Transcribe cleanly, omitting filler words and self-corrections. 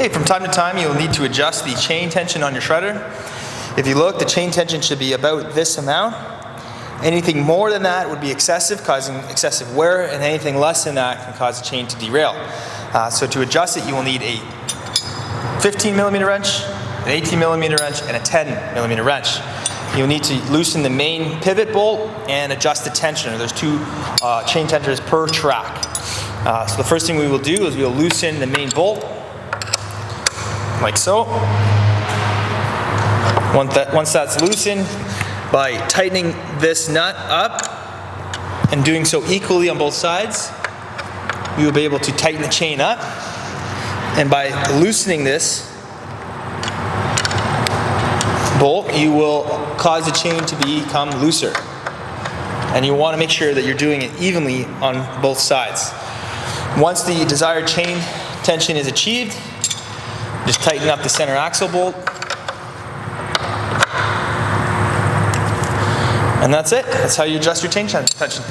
Okay, from time to time you'll need to adjust the chain tension on your shredder. If you look, the chain tension should be about this amount. Anything more than that would be excessive, causing excessive wear, and anything less than that can cause the chain to derail. So to adjust it, you will need a 15mm wrench, an 18mm wrench, and a 10mm wrench. You'll need to loosen the main pivot bolt and adjust the tensioner. There's two chain tensioners per track. So the first thing we will do is we'll loosen the main bolt, like so. Once that's loosened, by tightening this nut up and doing so equally on both sides, we will be able to tighten the chain up. And by loosening this bolt, you will cause the chain to become looser. And you want to make sure that you're doing it evenly on both sides. Once the desired chain tension is achieved, just tighten up the center axle bolt. And that's it. That's how you adjust your chain tension.